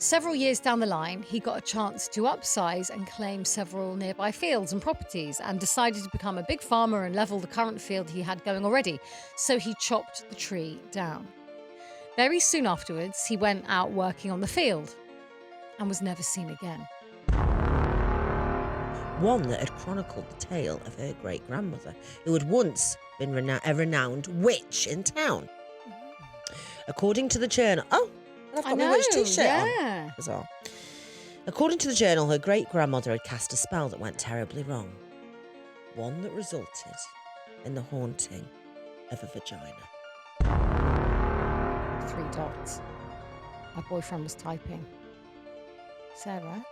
Several years down the line, he got a chance to upsize and claim several nearby fields and properties and decided to become a big farmer and level the current field he had going already. So he chopped the tree down. Very soon afterwards, he went out working on the field and was never seen again. One that had chronicled the tale of her great-grandmother, who had once been a renowned witch in town. According to the journal... Oh, I've got my witch t-shirt on. Bizarre. According to the journal, her great-grandmother had cast a spell that went terribly wrong. One that resulted in the haunting of a vagina. 3 dots. My boyfriend was typing. Sarah?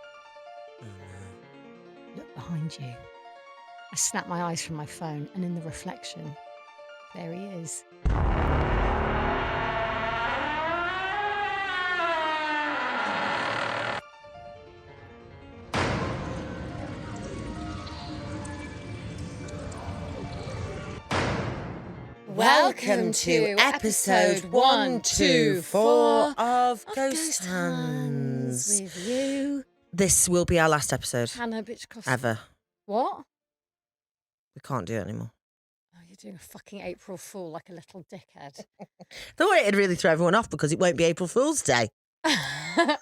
Oh, no. Look behind you. I snapped my eyes from my phone, and in the reflection, there he is. Welcome to episode 124 of Ghost Hands. With you, This will be our last episode Hannah Bitchkowski. ever. What? We can't do it anymore. Oh, you're doing a fucking April Fool like a little dickhead. Thought it'd really throw everyone off because it won't be April Fool's Day. I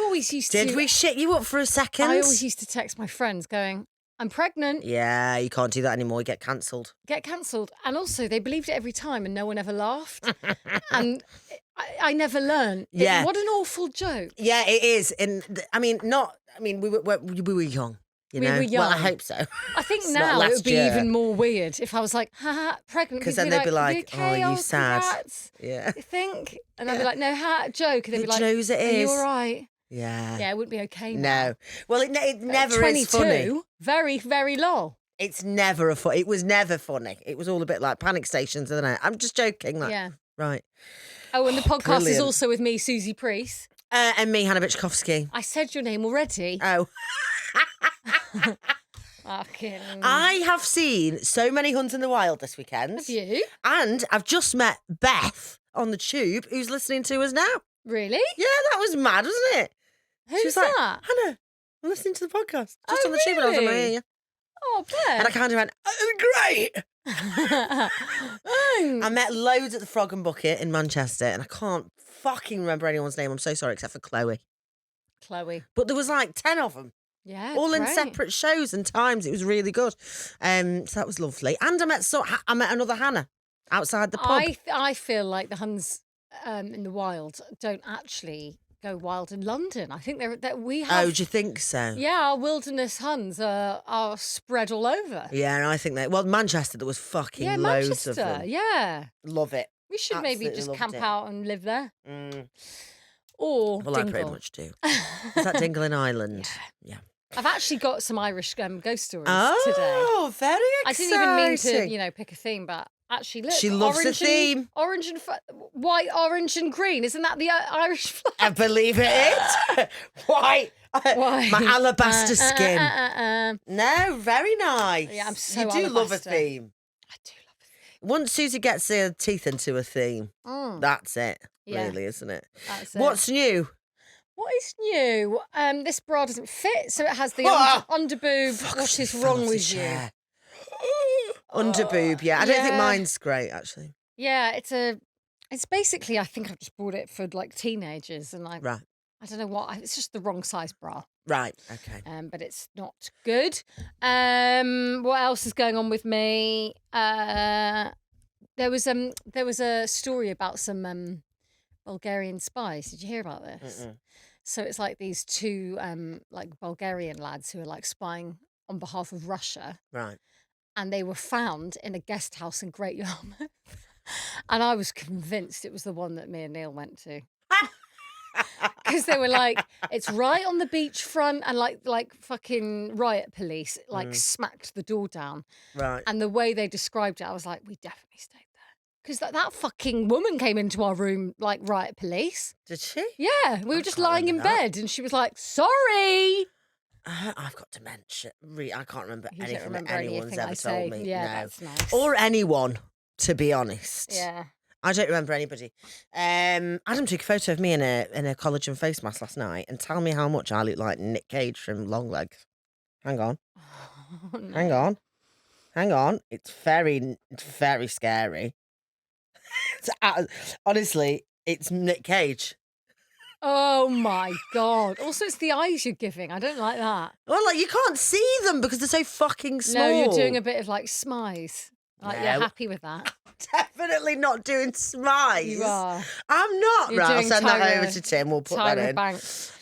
always used to... Did we shit you up for a second? I always used to text my friends going, I'm pregnant. Yeah, you can't do that anymore. You get cancelled. Get cancelled. And also, they believed it every time and no one ever laughed. And I never learned. Yeah. What an awful joke. Yeah, it is. And we were young. You know? We were young. Well, I hope so. I think It's now not it would be last year. even more weird if I was like, haha, pregnant. Because then they'd be like, okay, oh, you sad. Congrats. Yeah. You think? And I'd be like, no, joke. And they'd be like, knows it are you is. all right? Yeah. Yeah, it wouldn't be okay now. No. Well, it never is funny. 22, very, very low. It's never it was never funny. It was all a bit like panic stations, isn't it? I'm just joking. Like, Yeah. Right. Oh, and the podcast is Brilliant. also with me, Suze Priest. And me, Hannah Bitchkowski. I said your name already. Oh. Fucking. I have seen so many Huns in the Wild this weekend. Have you? And I've just met Beth on the tube who's listening to us now. Really? Yeah, that was mad, wasn't it? Who's She was like, that? Hannah, I'm listening to the podcast. Just Oh, on the tube and I was like, really? yeah. Oh, And I bet. kind of went, oh, great. I met loads at the Frog and Bucket in Manchester and I can't fucking remember anyone's name. I'm so sorry, except for Chloe. Chloe. But there was like 10 of them. Yeah. All in great. separate shows and times. It was really good. So that was lovely. And I met another Hannah outside the pub. I feel like the Huns in the wild don't actually go wild in London. I think we have. Oh, do you think so? Yeah, our wilderness Huns are spread all over. Yeah, and I think Manchester, there was fucking Yeah, loads Manchester. of them. Yeah. Love it. We should maybe Absolutely just loved camp it. out and live there. Mm. Or Well, Dingle. I pretty much do. Is that Dingle in Ireland? Yeah. I've actually got some Irish ghost stories today. Oh, very I exciting. didn't even mean to, pick a theme, but actually, look. She loves the orange theme. Orange and white, orange and green. Isn't that the Irish flag? I believe it is. White. Why? My alabaster skin. No, No, very nice. Yeah, I'm so You do love a alabaster. theme. I do love it. Once Susie gets her teeth into a theme, that's it, Yeah. really, isn't it? That's it. What's new? What is new? This bra doesn't fit, so it has the Oh! underboob. Fuck, What she is fell wrong off the with you? chair. Underboob, yeah. I don't think Yeah. mine's great, actually. Yeah, it's basically, I think I've just bought it for like teenagers, and I Right, don't know what. It's just the wrong size bra. right, okay. But it's not good. What else is going on with me? There was a story about some Bulgarian spies. Did you hear about this? Mm-mm. So it's like these two like Bulgarian lads who are like spying on behalf of Russia, Right. and they were found in a guest house in Great Yarmouth. And I was convinced it was the one that me and Neil went to. Because they were like, it's right on the beachfront, and like fucking riot police like smacked the door down. Right. And the way they described it, I was like, we definitely stayed there. Because that fucking woman came into our room like riot police. Did she? Yeah, we were just can't lying in remember that. bed, and she was like, sorry. I've got dementia. I can't remember You don't anything remember that anyone's anything ever I say. told me. Yeah, No. that's nice. Or anyone, to be honest. Yeah. I don't remember anybody. Adam took a photo of me in a collagen face mask last night, and tell me how much I look like Nick Cage from Longlegs. Hang on. Oh, no. Hang on. It's very scary. Honestly, it's Nick Cage. Oh my God. Also, it's the eyes you're giving. I don't like that. Well, like, you can't see them because they're so fucking small. No, you're doing a bit of like spies. Like, No. you're happy with that. Definitely not doing spies. You are. I'm not. You're Right, I'll doing send that Tyra- over to Tim. We'll put that Tyra in. Banks.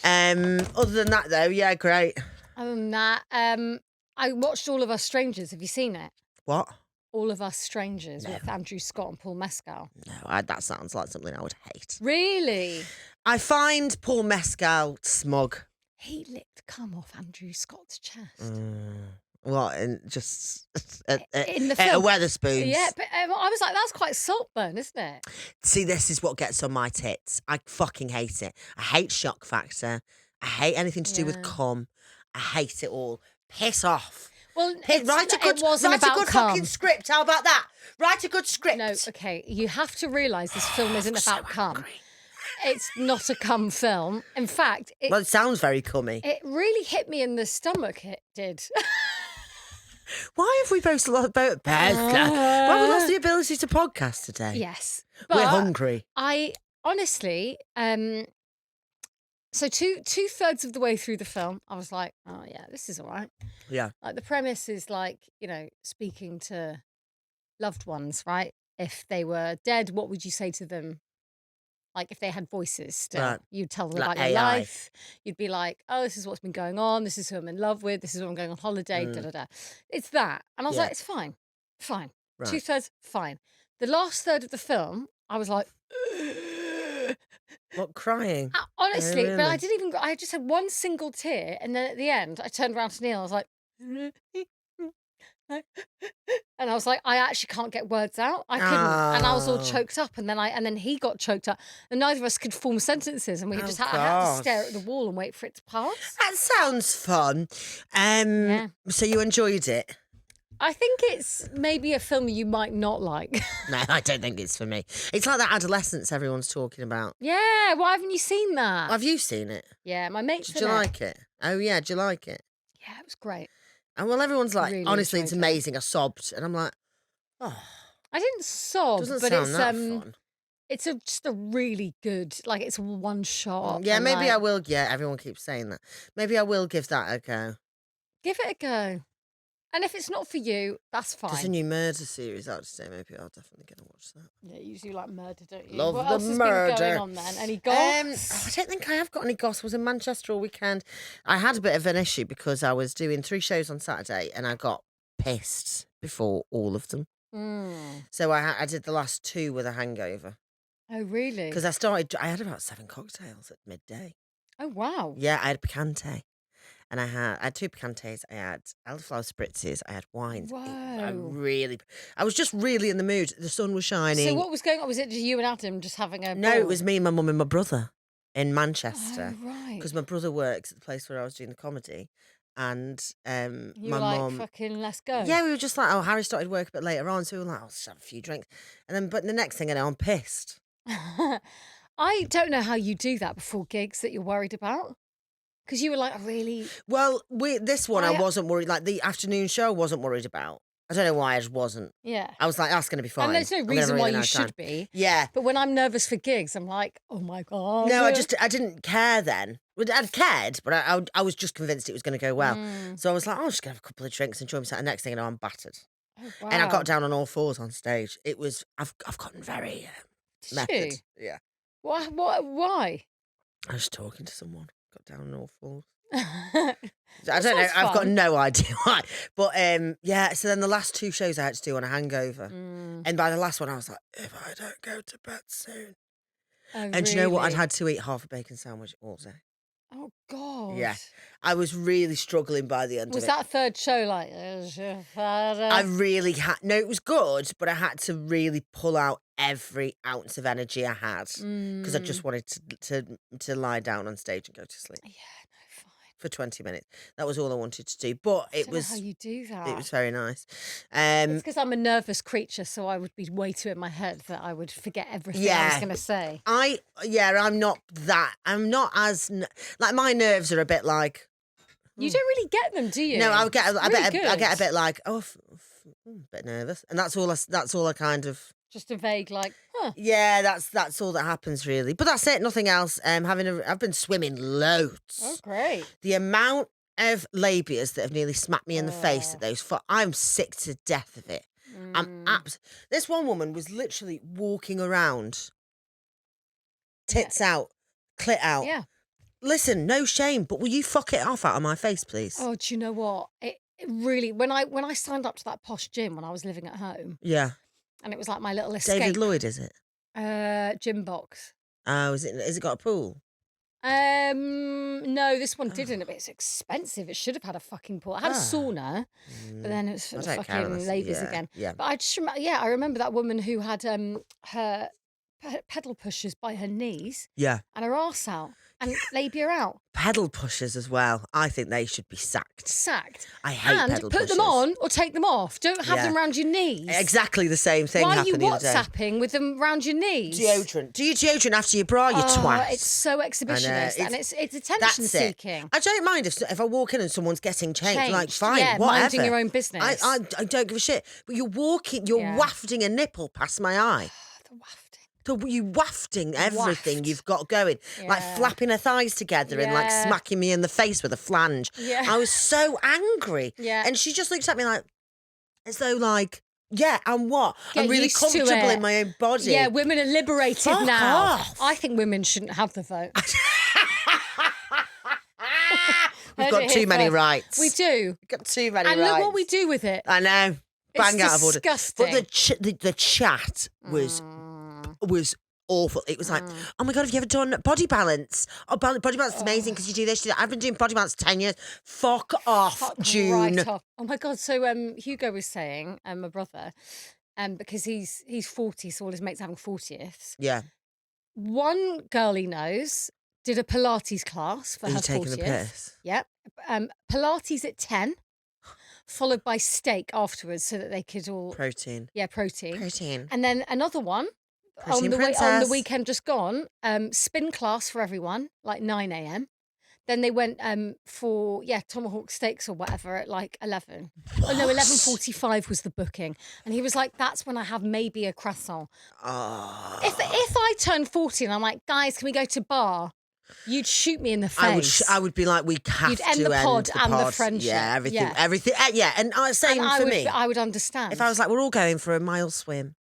Other than that, though, yeah, great. Other than that, I watched All of Us Strangers. Have you seen it? What? All of Us Strangers No. with Andrew Scott and Paul Mescal. No, that sounds like something I would hate. Really? I find Paul Mescal smug. He licked cum off Andrew Scott's chest. What? And just In the at a film. Weatherspoons. Yeah, but I was like, that's quite saltburn, isn't it? See, this is what gets on my tits. I fucking hate it. I hate shock factor. I hate anything to do with cum. I hate it all. Piss off. Well, Write a good cum. fucking script. How about that? Write a good script. No, okay. You have to realise this film isn't about cum. Angry. It's not a cum film. In fact, It sounds very cummy. It really hit me in the stomach. It did. Why have we both lost Why have we lost the ability to podcast today? Yes, We're hungry. I honestly, so two-thirds of the way through the film, I was like, oh yeah, this is all right. Yeah. Like the premise is like, speaking to loved ones, right? If they were dead, what would you say to them? Like if they had voices still, Right. you'd tell them Like about your AI. life. You'd be like, oh, this is what's been going on. This is who I'm in love with. This is who I'm going on holiday, da da da. It's that. And I was Yeah. like, it's fine. Fine. Right. Two-thirds, fine. The last third of the film, I was like, What, crying? honestly, Oh, but I really? didn't even, I just had one single tear. And then at the end, I turned around to Neil. I was like, and I was like, I actually can't get words out. I couldn't, and I was all Oh. choked up. And then he got choked up, and neither of us could form sentences, and we just I had to God. stare at the wall and wait for it to pass. That sounds fun. Yeah. So you enjoyed it? I think it's maybe a film you might not like. No, I don't think it's for me. It's like that Adolescence everyone's talking about. Yeah, why haven't you seen that? Have you seen it? Yeah, my mates. Did you like it? Oh yeah, do you like it? Yeah, it was great. And well, everyone's like, Really honestly, it's enjoyed it. amazing. I sobbed, and I'm like, oh, I didn't sob, doesn't but sound it's that fun. it's just a really good, like it's one shot. Yeah, and, maybe like, I will. Yeah, everyone keeps saying that. Maybe I will give that a go. give it a go. And if it's not for you, that's fine. There's a new murder series out today. Maybe I'll definitely get to watch that. Yeah, you usually like murder, don't you? Love what the else has murder. been going on then? Any goss? I don't think I have got any goss. I was in Manchester all weekend. I had a bit of an issue because I was doing 3 shows on Saturday and I got pissed before all of them. So I did the last 2 with a hangover. Oh, really? Because I had about 7 cocktails at midday. Oh, wow. Yeah, I had picante. And I had 2 picantes, I had elderflower spritzes, I had wines. I was just really in the mood. The sun was shining. So what was going on? Was it just you and Adam just having a No, ball? it was me, my mum and my brother in Manchester. Oh, right. Because my brother works at the place where I was doing the comedy. And You my were like, mum... fucking, let's go. Yeah, we were just like, Harry started work a bit later on, so we were like, let's have a few drinks. And then, but the next thing I know, I'm pissed. I don't know how you do that before gigs that you're worried about. Because you were like, Well, this one I wasn't worried. Like the afternoon show, I wasn't worried about. I don't know why, I just wasn't. Yeah. I was like, that's going to be fine. And there's no I'm gonna have a reason really why you nice time. should be. Yeah. But when I'm nervous for gigs, I'm like, oh my God. No, I didn't care then. I'd cared, but I was just convinced it was going to go well. So I was like, I'm just going to have a couple of drinks and enjoy myself. And next thing you know, I'm battered. Oh, wow. And I got down on all 4s on stage. It was, I've gotten very method. you? Yeah. Why? I was talking to someone, got down on all 4s. I I don't know. I've got no idea why. But yeah, so then the last 2 shows I had to do on a hangover. And by the last one, I was like, if I don't go to bed soon. Oh, And do you know what? I'd really? had to eat half a bacon sandwich all day. Oh, God. Yeah. I was really struggling by the end Was of it. that third show like, I really had, no, it was good, but I had to really pull out every ounce of energy I had because I just wanted to lie down on stage and go to sleep. Yeah, no, fine. for 20 minutes. That was all I wanted to do. But I it don't was... know how you do that. It was very nice. It's because I'm a nervous creature, so I would be way too in my head that I would forget everything I was going to say. I'm not that. I'm not as... Like, my nerves are a bit like... You don't really get them, do you? No, I get a bit like, a bit nervous. And that's all I kind of... Just a vague, like, huh. Yeah, that's all that happens, really. But that's it, nothing else. I've been swimming loads. Oh, great. The amount of labias that have nearly smacked me in the face at those... I'm sick to death of it. This one woman was literally walking around, tits out, clit out. Yeah. Listen, no shame, but will you fuck it off out of my face, please? Oh, do you know what? It really, when I signed up to that posh gym when I was living at home. Yeah. And it was like my little escape. David Lloyd, is it? Gym box. Oh, is it got a pool? No, this one didn't. It's expensive. It should have had a fucking pool. I had a sauna, but then it was for the fucking ladies again. Yeah. But I remember that woman who had her pedal pushers by her knees. Yeah. And her arse out. And labia out. Pedal pushers as well. I think they should be sacked. Sacked. I hate pedal pushers. And put them on or take them off. Don't have them around your knees. Exactly the same thing. Why are you WhatsApping with them round your knees? Deodorant. Do you deodorant after your bra, you twat? It's so exhibitionist and it's attention seeking. I don't mind if I walk in and someone's getting changed. Like, fine, yeah, whatever. Minding your own business. I don't give a shit. But you're wafting a nipple past my eye. The wafting. You wafting everything you've got going, like flapping her thighs together and like smacking me in the face with a flange. Yeah. I was so angry. Yeah. And she just looks at me like, as though like, and what? Get I'm really used to comfortable it. in my own body. Yeah, women are liberated Fuck now. off. I think women shouldn't have the vote. We've got too many rights. We do. We've got too many and rights. look what we do with it. I know. Bang out of order. Disgusting. But the chat was awful. It was like, oh my God, have you ever done body balance? Oh, body balance is amazing because you do this. I've been doing body balance 10 years. Fuck off, June. Right off. Oh my God. So Hugo was saying, my brother, because he's 40, so all his mates are having 40ths. Yeah. One girl he knows did a Pilates class for her 40th. Taking the piss? Yep. Pilates at 10. Followed by steak afterwards so that they could all... Protein. Yeah, protein. Protein. And then another one on the weekend just gone, spin class for everyone, like 9 a.m. Then they went for, tomahawk steaks or whatever at like 11. What? Oh, no, 11:45 was the booking. And he was like, that's when I have maybe a croissant. Oh. If I turn 40 and I'm like, guys, can we go to bar? You'd shoot me in the face. I would be like, we have You'd to end the pod and the friendship. Yeah, everything. Yeah. Everything. And same for me. I would understand. If I was like, we're all going for a mile swim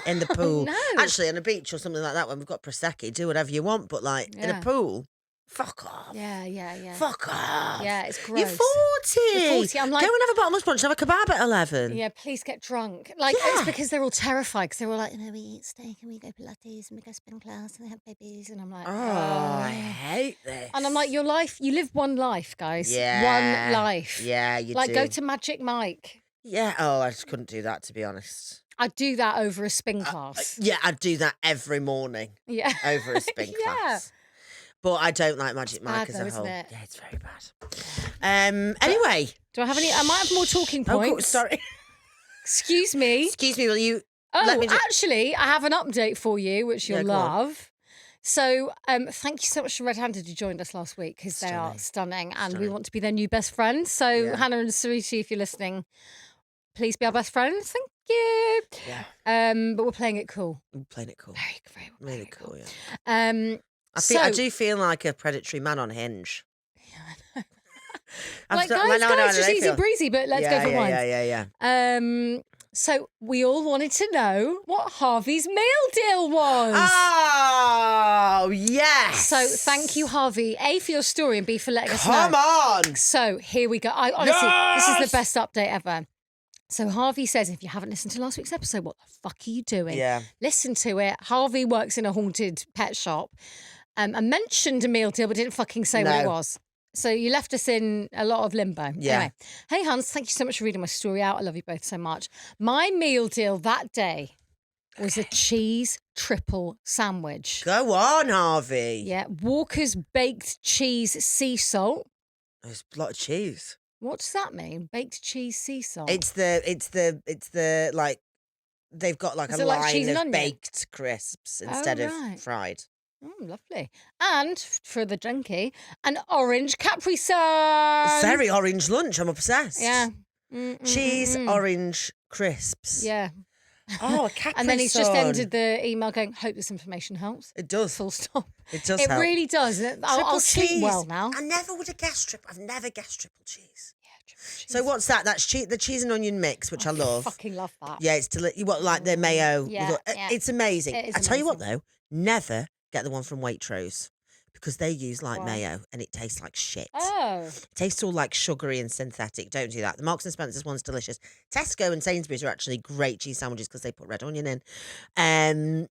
in the pool. No. Actually, on a beach or something like that, when we've got Prosecco, do whatever you want. But like in a pool, fuck off. Yeah. Fuck off. Yeah, it's gross. You're 40. You're 40. I'm like, go and have a bottomless brunch, have a kebab at 11. Yeah, please get drunk. Like, it's because they're all terrified because they're all like, we eat steak and we go Pilates and we go spin class and we have babies. And I'm like, I hate this. And I'm like, you live one life, guys. Yeah. One life. Yeah, you like, do. go to Magic Mike. Yeah. Oh, I just couldn't do that, to be honest. I'd do that over a spin class. I'd do that every morning. Yeah. Over a spin class. But I don't like Magic Mike as a whole. Isn't it? Yeah, it's very bad. Anyway. Do I have any? I might have more talking points. Oh, cool. Sorry. Excuse me. Will you... Oh, actually, I have an update for you, which you'll love. So, thank you so much to Red Handed who joined us last week because they are stunning and we want to be their new best friends. So, Hannah and Sariti, if you're listening, please be our best friends. Thank you. Yeah. But we're playing it cool. We're playing it cool. Very really cool. Yeah. I do feel like a predatory man on Hinge. Yeah, I know. Guys, just easy breezy, but let's go for one. Yeah. So we all wanted to know what Harvey's meal deal was. Oh, yes. So thank you, Harvey, A, for your story and B, for letting us know. Come on. So here we go. Honestly, this is the best update ever. So Harvey says, if you haven't listened to last week's episode, what the fuck are you doing? Yeah. Listen to it. Harvey works in a haunted pet shop. I mentioned a meal deal, but didn't fucking say what it was. So you left us in a lot of limbo. Yeah. Anyway, hey, Hans, thank you so much for reading my story out. I love you both so much. My meal deal that day was a cheese triple sandwich. Go on, Harvey. Yeah. Walker's baked cheese sea salt. There's a lot of cheese. What does that mean? Baked cheese sea salt? It's the like, they've got like Is a it like line cheese and of onion? baked crisps instead of right. fried. Oh, lovely. And for the junkie, an orange Capri Sun. Very orange lunch. I'm obsessed. Yeah. Cheese, orange crisps. Yeah. Oh, a Capri And then he's Sun. just ended the email going, hope this information helps. It does. Full stop. It does It help. really does. I'll sleep well now. I never would have guessed triple. I've never guessed triple cheese. Yeah, triple cheese. So what's that? That's the cheese and onion mix, which I love. Fucking love that. Yeah, it's what, like the mayo. Yeah, It's amazing. It is I tell you what amazing. though, never get the one from Waitrose because they use like Why? mayo and it tastes like shit. Oh. It tastes all like sugary and synthetic. Don't do that. The Marks and Spencer's one's delicious. Tesco and Sainsbury's are actually great cheese sandwiches because they put red onion in. And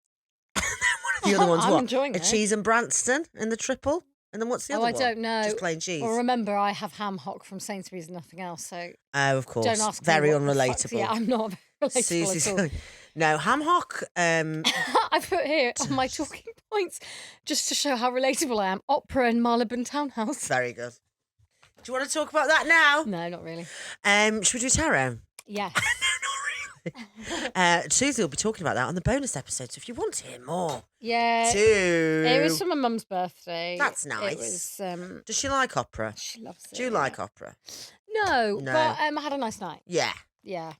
then one of the other ones, I'm what? enjoying A it. cheese and Branston in the triple. And then what's the other one? I don't know. Just plain cheese. Well, remember, I have ham hock from Sainsbury's and nothing else, so Oh, of course. don't ask Very me what the unrelatable. fuck- Yeah, I'm not relatable Susie's at all. No, ham hock. I put here on my talking points, just to show how relatable I am, opera and Marylebone Townhouse. Very good. Do you want to talk about that now? No, not really. Should we do tarot? Yes. Suze will be talking about that on the bonus episode. So if you want to hear more, Yeah. do. It was for my mum's birthday. That's nice. It was. Does she like opera? She loves it. Do you like opera? No, No. but I had a nice night. Yeah. Yeah.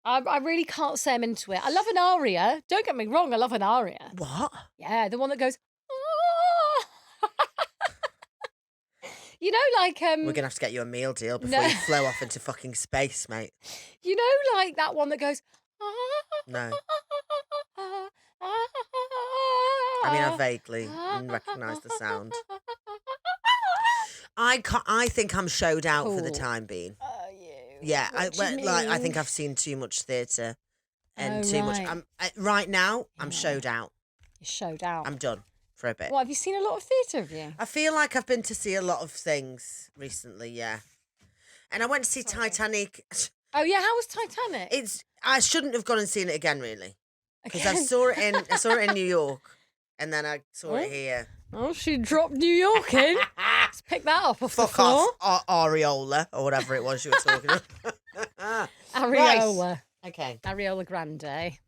I really can't say I'm into it. I love an aria. Don't get me wrong, I love an aria. What? Yeah, the one that goes. "Ah." You know, like We're gonna have to get you a meal deal before No. you flow off into fucking space, mate. you know, like that one that goes. No. I mean, I vaguely recognise the sound. I think I'm showed out for the Cool. time being. Oh, you. Yeah, I What do you think mean? I've seen too much theatre and Oh, too much. right. Right now, I'm Yeah. showed out. You're showed out. I'm done for a bit. What, have you seen a lot of theatre, have you? I feel like I've been to see a lot of things recently, yeah. And I went to see Titanic. Oh, yeah, how was Titanic? I shouldn't have gone and seen it again, really, because I Again? saw it in New York, and then I saw it here. Oh, she dropped New York in. Let's pick that up off the Fuck floor. off, Areola or whatever it was you were talking about. Areola. Okay. Areola Grande.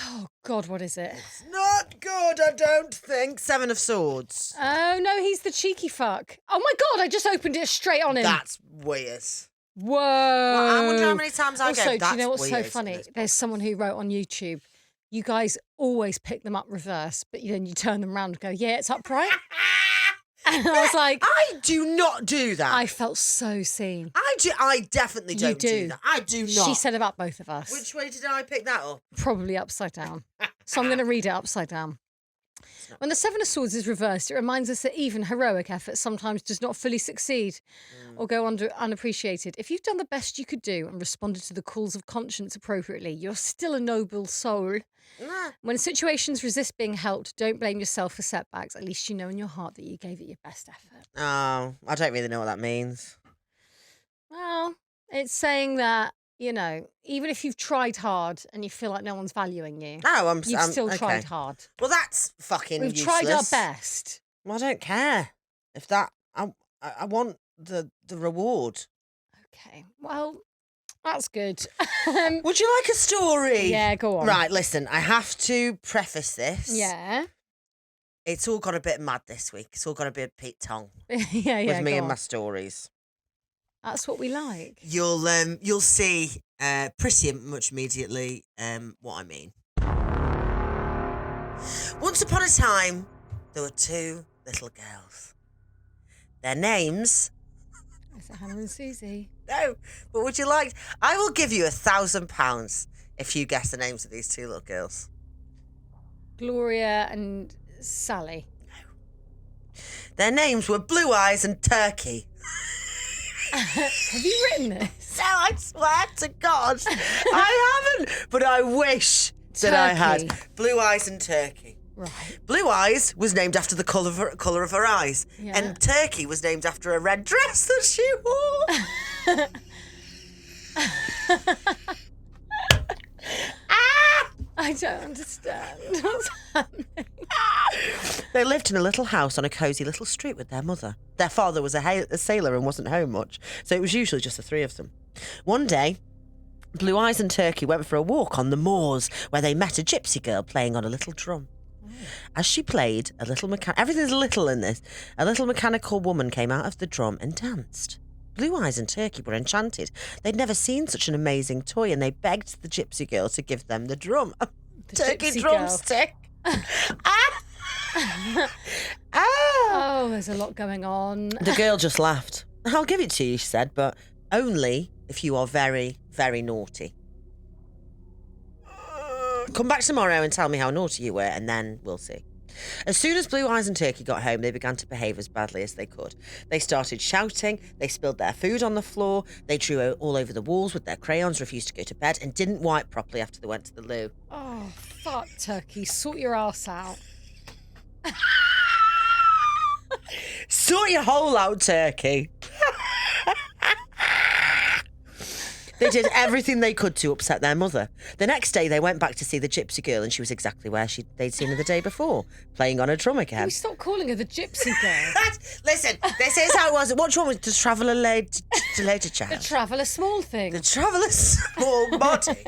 Oh, God, what is it? It's not good, I don't think. Seven of Swords. Oh, no, he's the cheeky fuck. Oh, my God, I just opened it straight on him. That's weird. Whoa. Well, I wonder how many times I Also, go. do That's you know what's so weird. funny? And it's- There's someone who wrote on YouTube, you guys always pick them up reverse, but then you turn them around and go, yeah, it's upright. And I was like, I do not do that. I felt so seen. I definitely You don't do do. that. I do not. She said about both of us. Which way did I pick that up? Probably upside down. So I'm going to read it upside down. When the Seven of Swords is reversed, it reminds us that even heroic effort sometimes does not fully succeed or go unappreciated. If you've done the best you could do and responded to the calls of conscience appropriately, you're still a noble soul. Nah. When situations resist being helped, don't blame yourself for setbacks. At least you know in your heart that you gave it your best effort. Oh, I don't really know what that means. Well, it's saying that, you know, even if you've tried hard and you feel like no one's valuing you, Oh, you've still okay. tried hard. Well, that's fucking We've useless. tried our best. Well, I don't care if that. I want the reward. Okay, well, that's good. Would you like a story? Yeah, go on. Right, listen, I have to preface this. Yeah. It's all got a bit mad this week. It's all got a bit of Pete Tong yeah, with me go and on. my stories. That's what we like. You'll see pretty much immediately what I mean. Once upon a time, there were two little girls. Their names... Is it Hannah and Susie? No, but would you like... I will give you £1,000 if you guess the names of these two little girls. Gloria and Sally. Their names were Blue Eyes and Turkey. Have you written this? No, I swear to God, I haven't. But I wish that I had. Turkey. Blue Eyes and Turkey. Right. Blue Eyes was named after the colour of her eyes. Yeah. And Turkey was named after a red dress that she wore. I don't understand what's happening. They lived in a little house on a cosy little street with their mother. Their father was a sailor and wasn't home much, so it was usually just the three of them. One day, Blue Eyes and Turkey went for a walk on the moors where they met a gypsy girl playing on a little drum. As she played, everything's little in this, a little mechanical woman came out of the drum and danced. Blue Eyes and Turkey were enchanted. They'd never seen such an amazing toy, and they begged the gypsy girl to give them the drum. Turkey drumstick. Oh, there's a lot going on. The girl just laughed. I'll give it to you, she said, but only if you are very, very naughty. Come back tomorrow and tell me how naughty you were, and then we'll see. As soon as Blue Eyes and Turkey got home, they began to behave as badly as they could. They started shouting, they spilled their food on the floor, they drew all over the walls with their crayons, refused to go to bed, and didn't wipe properly after they went to the loo. Oh, fuck, Turkey. Sort your ass out. Sort your hole out, Turkey. They did everything they could to upset their mother. The next day, they went back to see the gypsy girl, and she was exactly where they'd seen her the day before, playing on a drum again. Can we stop calling her the gypsy girl? Listen, this is how it was. What do you want me to travel a lady child? The traveller small thing. The traveller small body.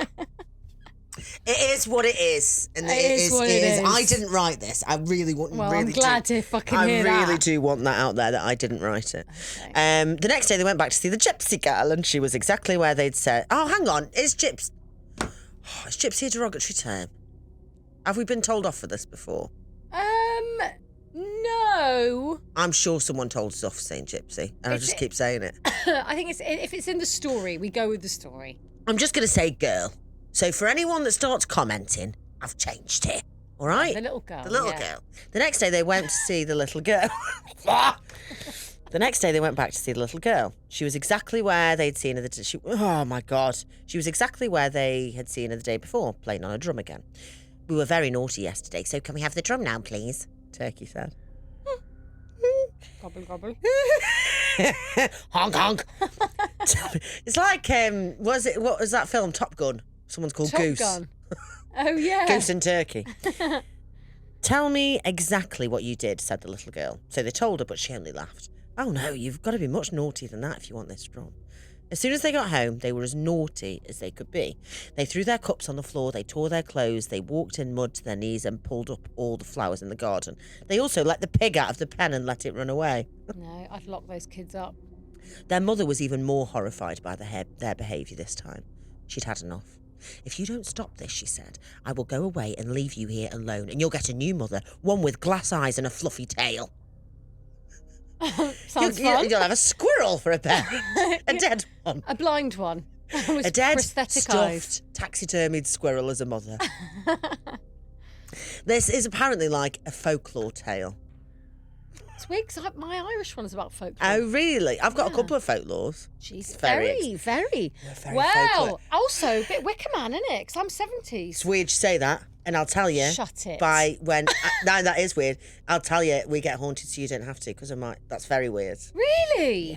It is what it is. And it is what it is. I didn't write this. I really want. Well, really I'm glad to fucking hear that. I really do want that out there that I didn't write it. Okay. The next day they went back to see the gypsy girl, and she was exactly where they'd said. Oh, hang on, is gypsy a derogatory term? Have we been told off for this before? No. I'm sure someone told us off for saying gypsy, and I just keep saying it. I think if it's in the story, we go with the story. I'm just going to say girl. So for anyone that starts commenting, I've changed it. All right? The little girl. The little girl. The next day they went to see the little girl. The next day they went back to see the little girl. She was exactly where they'd seen her oh my God. She was exactly where they had seen her the day before, playing on a drum again. We were very naughty yesterday, so can we have the drum now, please? Turkey said. Gobble, gobble. Honk, honk. It's like, what was that film, Top Gun? Someone's called Top Goose. Gun. Oh, yeah. Goose and Turkey. Tell me exactly what you did, said the little girl. So they told her, but she only laughed. Oh no, you've got to be much naughtier than that if you want this drum. As soon as they got home, they were as naughty as they could be. They threw their cups on the floor, they tore their clothes, they walked in mud to their knees and pulled up all the flowers in the garden. They also let the pig out of the pen and let it run away. No, I'd lock those kids up. Their mother was even more horrified by their behaviour this time. She'd had enough. If you don't stop this, she said, I will go away and leave you here alone, and you'll get a new mother, one with glass eyes and a fluffy tail. Sounds fun. You'll have a squirrel for a pet. A dead one. A blind one. A dead, prosthetic stuffed, eyes. taxidermied squirrel as a mother. This is apparently like a folklore tale. It's weird because my Irish one is about folklore. Oh, really? I've got a couple of folklores. Jeez, Very very. folklore. Well, also a bit Wicker Man, isn't it? Because I'm 70s. It's weird you say that, and I'll tell you. Shut it. By when... no, that is weird. I'll tell you, we get haunted so you don't have to, because that's very weird. Really? Yeah.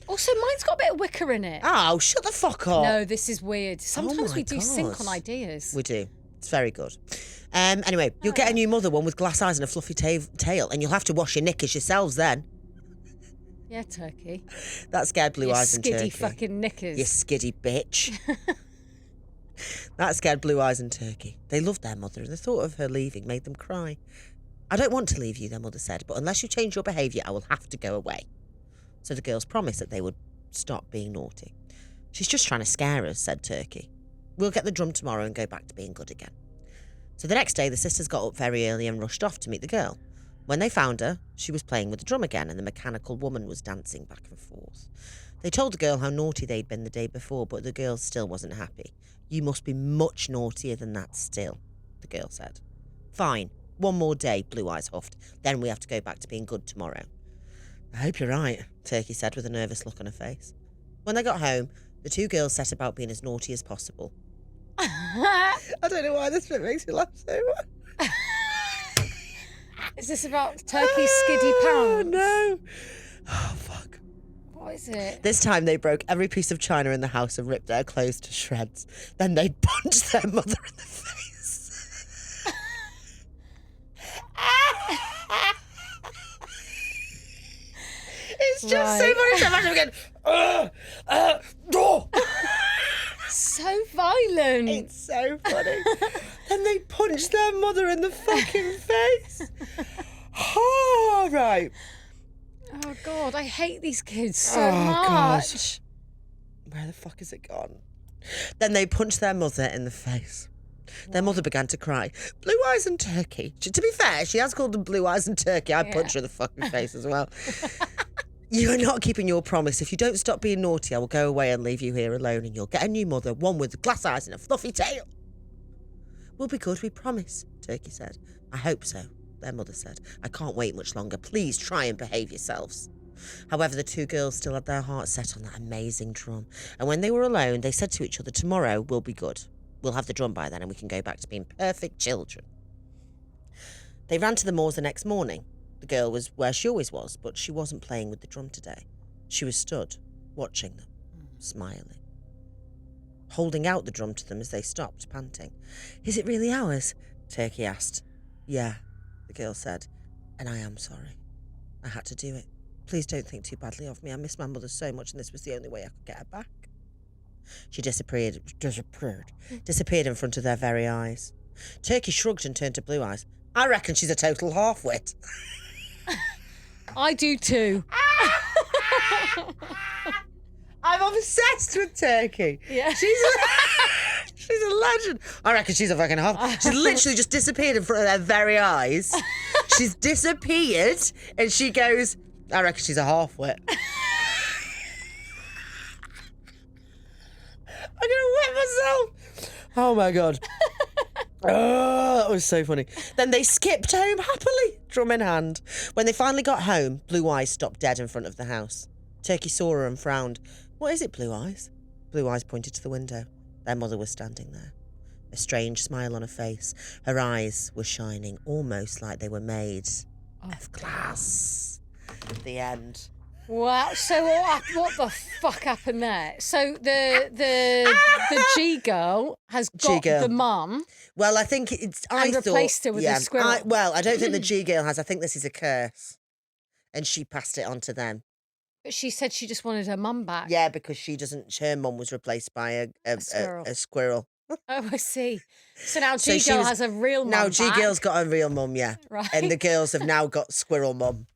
Also, mine's got a bit of Wicker in it. Oh, shut the fuck up. No, this is weird. Sometimes we do God. sync on ideas. We do. It's very good. Anyway, you'll get a new mother, one with glass eyes and a fluffy tail, and you'll have to wash your knickers yourselves then. Yeah, Turkey. That scared Blue Eyes and Turkey. Skiddy fucking knickers. You skiddy bitch. That scared Blue Eyes and Turkey. They loved their mother, and the thought of her leaving made them cry. I don't want to leave you, their mother said, but unless you change your behaviour, I will have to go away. So the girls promised that they would stop being naughty. She's just trying to scare us, said Turkey. We'll get the drum tomorrow and go back to being good again. So the next day, the sisters got up very early and rushed off to meet the girl. When they found her, she was playing with the drum again, and the mechanical woman was dancing back and forth. They told the girl how naughty they'd been the day before, but the girl still wasn't happy. You must be much naughtier than that still, the girl said. Fine, one more day, Blue Eyes huffed. Then we have to go back to being good tomorrow. I hope you're right, Turkey said with a nervous look on her face. When they got home, the two girls set about being as naughty as possible. I don't know why this bit makes me laugh so much. Is this about Turkey's skiddy pants? Oh, no. Oh, fuck. What is it? This time they broke every piece of china in the house and ripped their clothes to shreds. Then they punched their mother in the face. It's just so funny to imagine again. So violent. It's so funny. Then they punch their mother in the fucking face. Oh, right. Oh, God, I hate these kids so much. God. Where the fuck is it gone? Then they punched their mother in the face. Their mother began to cry. Blue eyes and turkey. To be fair, she has called them blue eyes and turkey. I punched her in the fucking face as well. You are not keeping your promise. If you don't stop being naughty, I will go away and leave you here alone, and you'll get a new mother, one with glass eyes and a fluffy tail. We'll be good, we promise, Turkey said. I hope so, their mother said. I can't wait much longer. Please try and behave yourselves. However, the two girls still had their hearts set on that amazing drum. And when they were alone, they said to each other, tomorrow will be good. We'll have the drum by then and we can go back to being perfect children. They ran to the moors the next morning. The girl was where she always was, but she wasn't playing with the drum today. She was stood, watching them, smiling, holding out the drum to them as they stopped, panting. Is it really ours? Turkey asked. Yeah, the girl said, and I am sorry. I had to do it. Please don't think too badly of me. I miss my mother so much and this was the only way I could get her back. She disappeared in front of their very eyes. Turkey shrugged and turned to Blue Eyes. I reckon she's a total half-wit. I do too. I'm obsessed with Turkey. Yeah. She's a legend. I reckon she's a fucking half. She's literally just disappeared in front of their very eyes. She's disappeared and she goes, I reckon she's a half-wit. I'm going to wet myself. Oh, my God. Oh, that was so funny. Then they skipped home happily, drum in hand. When they finally got home, Blue Eyes stopped dead in front of the house. Turkey saw her and frowned. What is it, Blue Eyes? Blue Eyes pointed to the window. Their mother was standing there. A strange smile on her face. Her eyes were shining, almost like they were made of glass. The end. Wow. So what the fuck happened there? So the G girl has got the mum. Well, I think it's. I thought replaced her with a squirrel. I don't think the G girl has. I think this is a curse, and she passed it on to them. But she said she just wanted her mum back. Yeah, because she doesn't. Her mum was replaced by a squirrel. Oh, I see. So now G girl has a real mum. Now G girl's got a real mum, yeah. Right. And the girls have now got squirrel mum.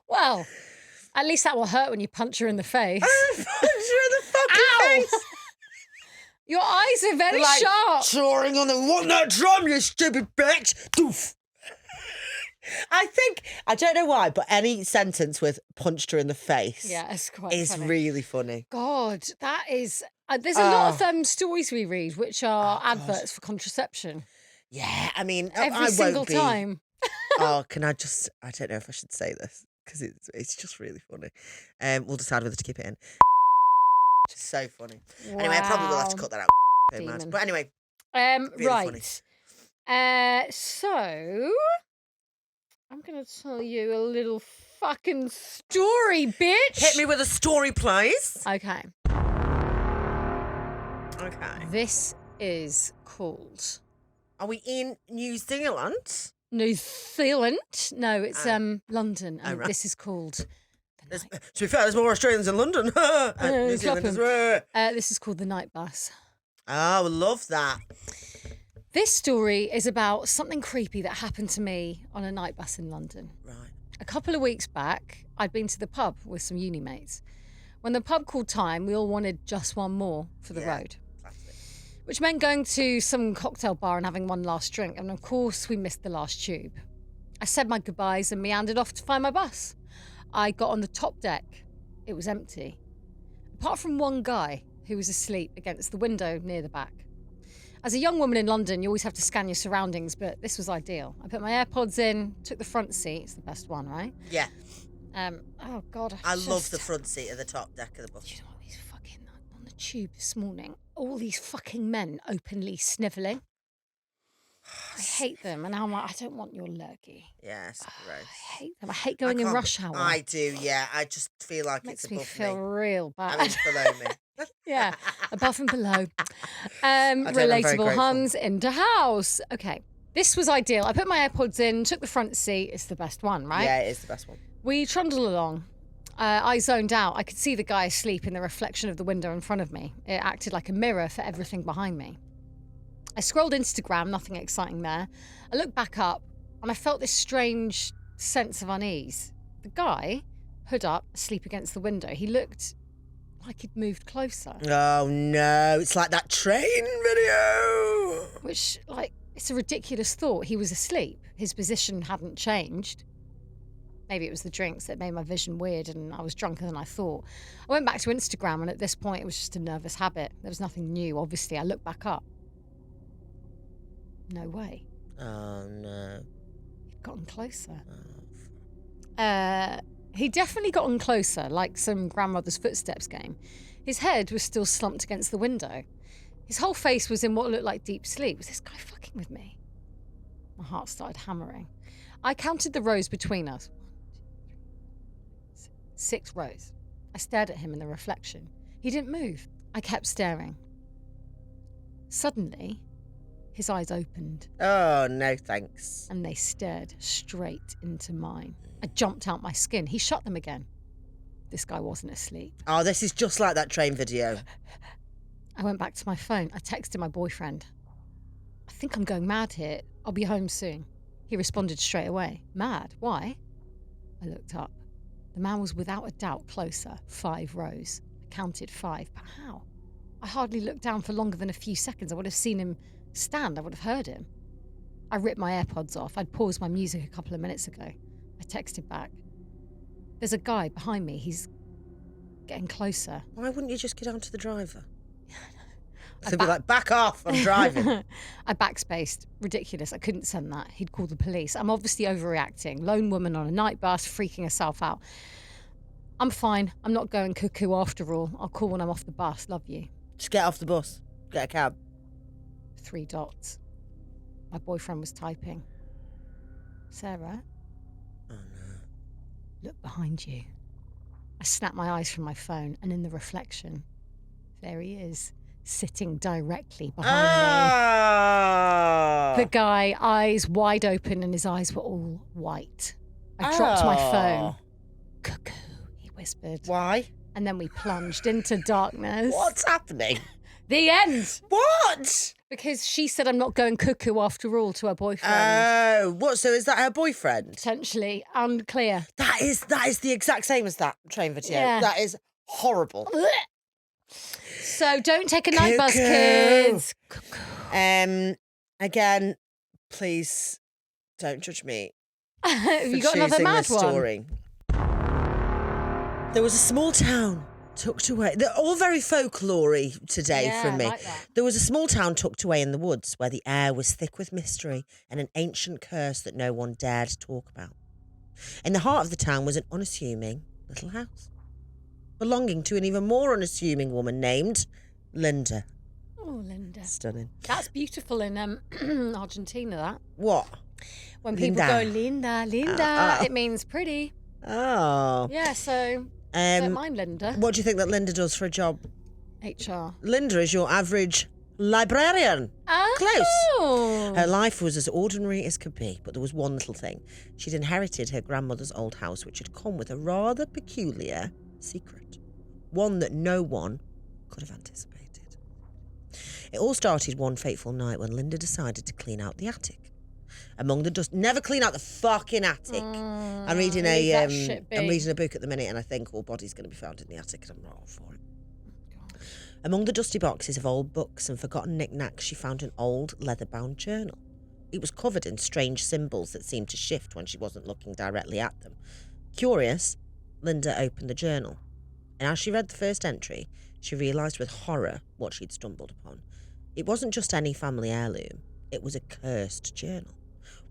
Well, at least that will hurt when you punch her in the face. Punch her in the fucking face. Your eyes are very sharp. Soaring on the want that drum, you stupid bitch. Doof. I don't know why, but any sentence with punched her in the face it's quite is funny. really funny. God, that is... there's a lot of stories we read which are adverts for contraception. Yeah, I mean, Every single time. I don't know if I should say this because it's just really funny. We'll decide whether to keep it in. It's so funny. Wow. Anyway, I probably will have to cut that out. But anyway, really right. Funny. So I'm going to tell you a little fucking story, bitch. Hit me with a story, please. Okay. Okay. This is called... Are we in New Zealand? New Zealand? No, it's London. And right. This is called... To be fair, there's more Australians in London. New Zealanders. This is called The Night Bus. Oh, I love that. This story is about something creepy that happened to me on a night bus in London. Right. A couple of weeks back, I'd been to the pub with some uni mates. When the pub called time, we all wanted just one more for the road. Classic. Which meant going to some cocktail bar and having one last drink. And of course, we missed the last tube. I said my goodbyes and meandered off to find my bus. I got on the top deck. It was empty. Apart from one guy who was asleep against the window near the back. As a young woman in London, you always have to scan your surroundings, but this was ideal. I put my AirPods in, took the front seat. It's the best one, right? Yeah. Oh, God. I love the front seat of the top deck of the bus. Do you know what? These fucking... On the tube this morning, all these fucking men openly snivelling. I hate them, and I'm like, I don't want your lurgy. Yes, gross. I hate them. I hate going in rush hour. I do, yeah. I just feel like Makes it's me above feel real bad. I mean, it's below me. Yeah, above and below. I'm very Relatable grateful. Huns into house. Okay, this was ideal. I put my AirPods in, took the front seat. It's the best one, right? Yeah, it is the best one. We trundled along. I zoned out. I could see the guy asleep in the reflection of the window in front of me. It acted like a mirror for everything behind me. I scrolled Instagram, nothing exciting there. I looked back up and I felt this strange sense of unease. The guy, hood up, asleep against the window, he looked like he'd moved closer. Oh no, it's like that train video. Which, it's a ridiculous thought. He was asleep. His position hadn't changed. Maybe it was the drinks that made my vision weird and I was drunker than I thought. I went back to Instagram and at this point it was just a nervous habit. There was nothing new, obviously. I looked back up. No way. Oh no. He'd gotten closer. He'd definitely gotten closer, like some grandmother's footsteps game. His head was still slumped against the window. His whole face was in what looked like deep sleep. Was this guy fucking with me? My heart started hammering. I counted the rows between us. 6 rows. I stared at him in the reflection. He didn't move. I kept staring. Suddenly, his eyes opened. Oh, no thanks. And they stared straight into mine. I jumped out my skin. He shut them again. This guy wasn't asleep. Oh, this is just like that train video. I went back to my phone. I texted my boyfriend. I think I'm going mad here. I'll be home soon. He responded straight away. Mad? Why? I looked up. The man was without a doubt closer. 5 rows. I counted 5. But how? I hardly looked down for longer than a few seconds. I would have seen him stand. I would have heard him. I ripped my AirPods off. I'd paused my music a couple of minutes ago. I texted back. There's a guy behind me. He's getting closer. Why wouldn't you just get onto the driver? They'd be like, back off, I'm driving. I backspaced. Ridiculous. I couldn't send that. He'd call the police. I'm obviously overreacting. Lone woman on a night bus, freaking herself out. I'm fine. I'm not going cuckoo after all. I'll call when I'm off the bus. Love you. Just get off the bus. Get a cab. 3 dots. My boyfriend was typing. Sarah? Oh, no. Look behind you. I snapped my eyes from my phone, and in the reflection, there he is, sitting directly behind me. The guy, eyes wide open, and his eyes were all white. I dropped my phone. Cuckoo, he whispered. Why? And then we plunged into darkness. What's happening? The end. What? Because she said I'm not going cuckoo after all to her boyfriend. Oh, what? So is that her boyfriend? Potentially. Unclear. That is the exact same as that train video. Yeah. That is horrible. So don't take a night bus, kids. Again, please don't judge me. Have you got another mad one? Story. There was a small town tucked away. They're all very folklore-y today from me. Like that. There was a small town tucked away in the woods where the air was thick with mystery and an ancient curse that no one dared talk about. In the heart of the town was an unassuming little house, belonging to an even more unassuming woman named Liiiinda. Oh, Liiiinda. Stunning. That's beautiful in Argentina, that. What? When people Liiiinda. go, Liiiinda, Liiiinda, it means pretty. Oh. Yeah, so don't mind Liiiinda. What do you think that Liiiinda does for a job? HR. Liiiinda is your average librarian. Oh. Close. Her life was as ordinary as could be, but there was one little thing. She'd inherited her grandmother's old house, which had come with a rather peculiar secret. One that no one could have anticipated. It all started one fateful night when Liiiinda decided to clean out the attic. Among the dust, never clean out the fucking attic. I'm reading a book at the minute, and I think all bodies going to be found in the attic, and I'm not all for it. God. Among the dusty boxes of old books and forgotten knickknacks, she found an old leather-bound journal. It was covered in strange symbols that seemed to shift when she wasn't looking directly at them. Curious, Liiiinda opened the journal, and as she read the first entry, she realised with horror what she'd stumbled upon. It wasn't just any family heirloom. It was a cursed journal.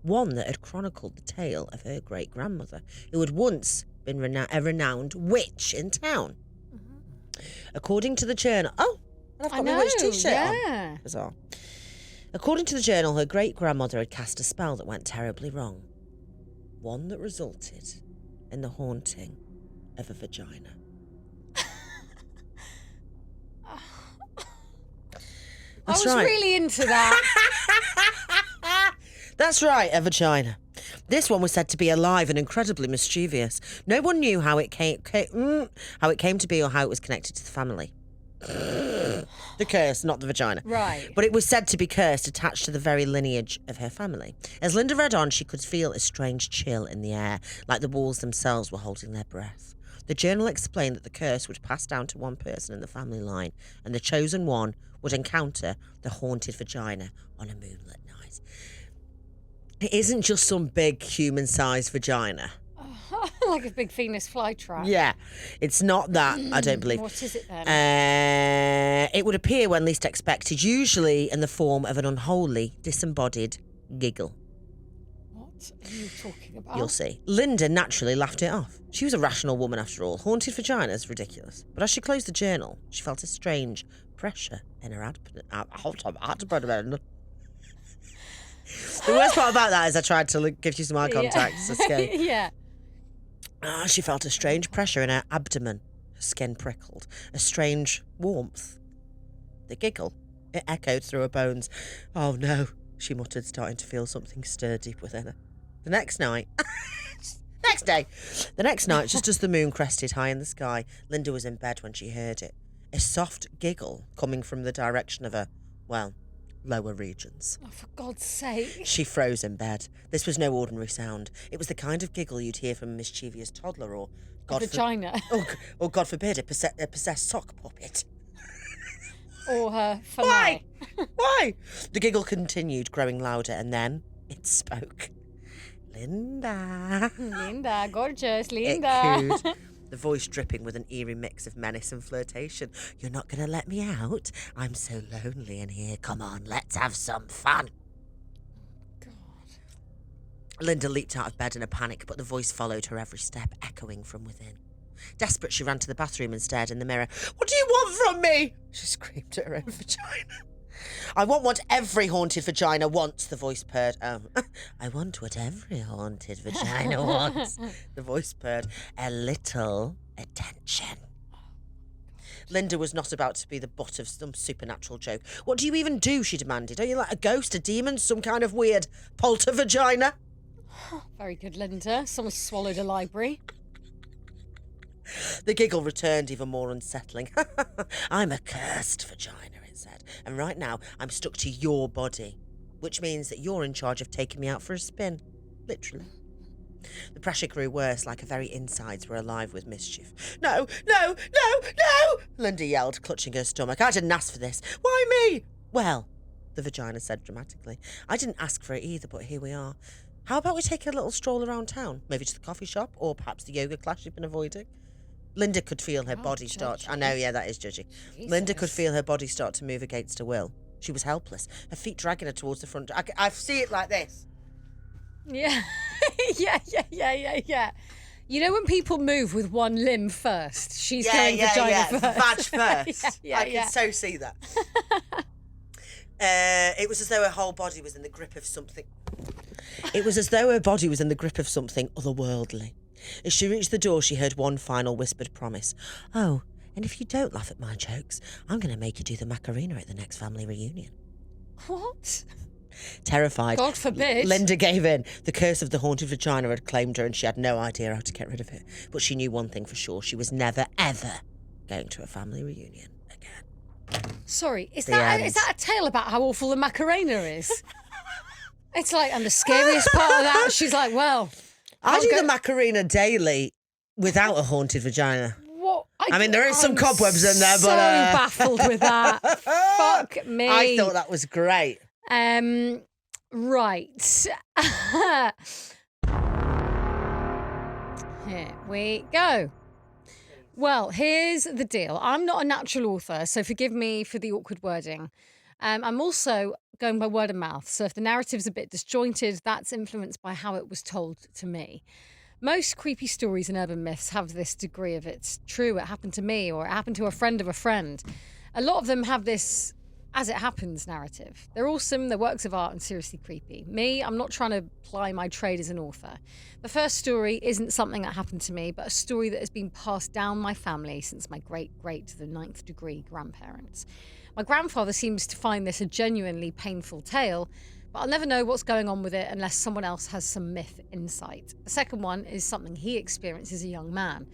One that had chronicled the tale of her great-grandmother, who had once been a renowned witch in town. Mm-hmm. According to the journal... Oh, I've got my witch t-shirt on. Bizarre. According to the journal, her great-grandmother had cast a spell that went terribly wrong. One that resulted in the haunting of a vagina. I was really into that. That's right, a vagina. This one was said to be alive and incredibly mischievous. No one knew how it came to be or how it was connected to the family. The curse, not the vagina. Right. But it was said to be cursed, attached to the very lineage of her family. As Liiiinda read on, she could feel a strange chill in the air, like the walls themselves were holding their breath. The journal explained that the curse would pass down to one person in the family line, and the chosen one would encounter the haunted vagina on a moonlit night. It isn't just some big human-sized vagina. Like a big Venus flytrap. Yeah, it's not that, I don't believe. What is it then? It would appear when least expected, usually in the form of an unholy, disembodied giggle. What are you talking about? You'll see. Liiiinda naturally laughed it off. She was a rational woman after all. Haunted vaginas, ridiculous. But as she closed the journal, she felt a strange pressure in her abdomen. The worst part about that is I tried to give you some eye contact. Yeah. So scary. Yeah. She felt a strange pressure in her abdomen. Her skin prickled. A strange warmth. The giggle. It echoed through her bones. Oh no, she muttered, starting to feel something stir deep within her. The next night... The next night, just as the moon crested high in the sky, Liiiinda was in bed when she heard it. A soft giggle coming from the direction of her, well, lower regions. Oh, for God's sake. She froze in bed. This was no ordinary sound. It was the kind of giggle you'd hear from a mischievous toddler or... vagina. Or God forbid, a possessed sock puppet. Or her Why? Why? The giggle continued, growing louder, and then it spoke. Liiiinda. Liiiinda, gorgeous, It Liiiinda. cooed, the voice dripping with an eerie mix of menace and flirtation. You're not going to let me out? I'm so lonely in here. Come on, let's have some fun. God. Liiiinda leaped out of bed in a panic, but the voice followed her every step, echoing from within. Desperate, she ran to the bathroom and stared in the mirror. What do you want from me? She screamed at her own vagina. I want what every haunted vagina wants, the voice purred. I want what every haunted vagina wants, the voice purred. A little attention. Liiiinda was not about to be the butt of some supernatural joke. What do you even do, she demanded. Are you like a ghost, a demon, some kind of weird polter vagina? Very good, Liiiinda. Someone swallowed a library. The giggle returned, even more unsettling. I'm a cursed vagina, it said, and right now I'm stuck to your body, which means that you're in charge of taking me out for a spin. Literally. The pressure grew worse, like her very insides were alive with mischief. No, no, no, no! Liiiinda yelled, clutching her stomach. I didn't ask for this. Why me? Well, the vagina said dramatically, I didn't ask for it either, but here we are. How about we take a little stroll around town? Maybe to the coffee shop, or perhaps the yoga class you've been avoiding? Liiiinda could feel her body start... judgy. I know, yeah, that is judgy. Jesus. Liiiinda could feel her body start to move against her will. She was helpless, her feet dragging her towards the front. I see it like this. Yeah. Yeah. You know when people move with one limb first? She's going vagina first. Vag first. Yeah, I can so see that. It was as though her whole body was in the grip of something. It was as though her body was in the grip of something otherworldly. As she reached the door, she heard one final whispered promise. Oh, and if you don't laugh at my jokes, I'm going to make you do the Macarena at the next family reunion. What? Terrified, God forbid. Liiiinda gave in. The curse of the haunted vagina had claimed her and she had no idea how to get rid of it. But she knew one thing for sure. She was never, ever going to a family reunion again. Sorry, is The that end. a tale about how awful the Macarena is? It's like, and the scariest part of that, she's like, well... I do the Macarena daily without a haunted vagina. What? I mean, there is some I'm cobwebs in there, but... so baffled with that. Fuck me. I thought that was great. Right. Here we go. Well, here's the deal. I'm not a natural author, so forgive me for the awkward wording. I'm also going by word of mouth, so if the narrative's a bit disjointed, that's influenced by how it was told to me. Most creepy stories and urban myths have this degree of it's true, it happened to me, or it happened to a friend of a friend. A lot of them have this as it happens narrative. They're awesome, they're works of art and seriously creepy. Me, I'm not trying to ply my trade as an author. The first story isn't something that happened to me, but a story that has been passed down my family since my great to the 9th degree grandparents. My grandfather seems to find this a genuinely painful tale, but I'll never know what's going on with it unless someone else has some myth insight. The second one is something he experienced as a young man.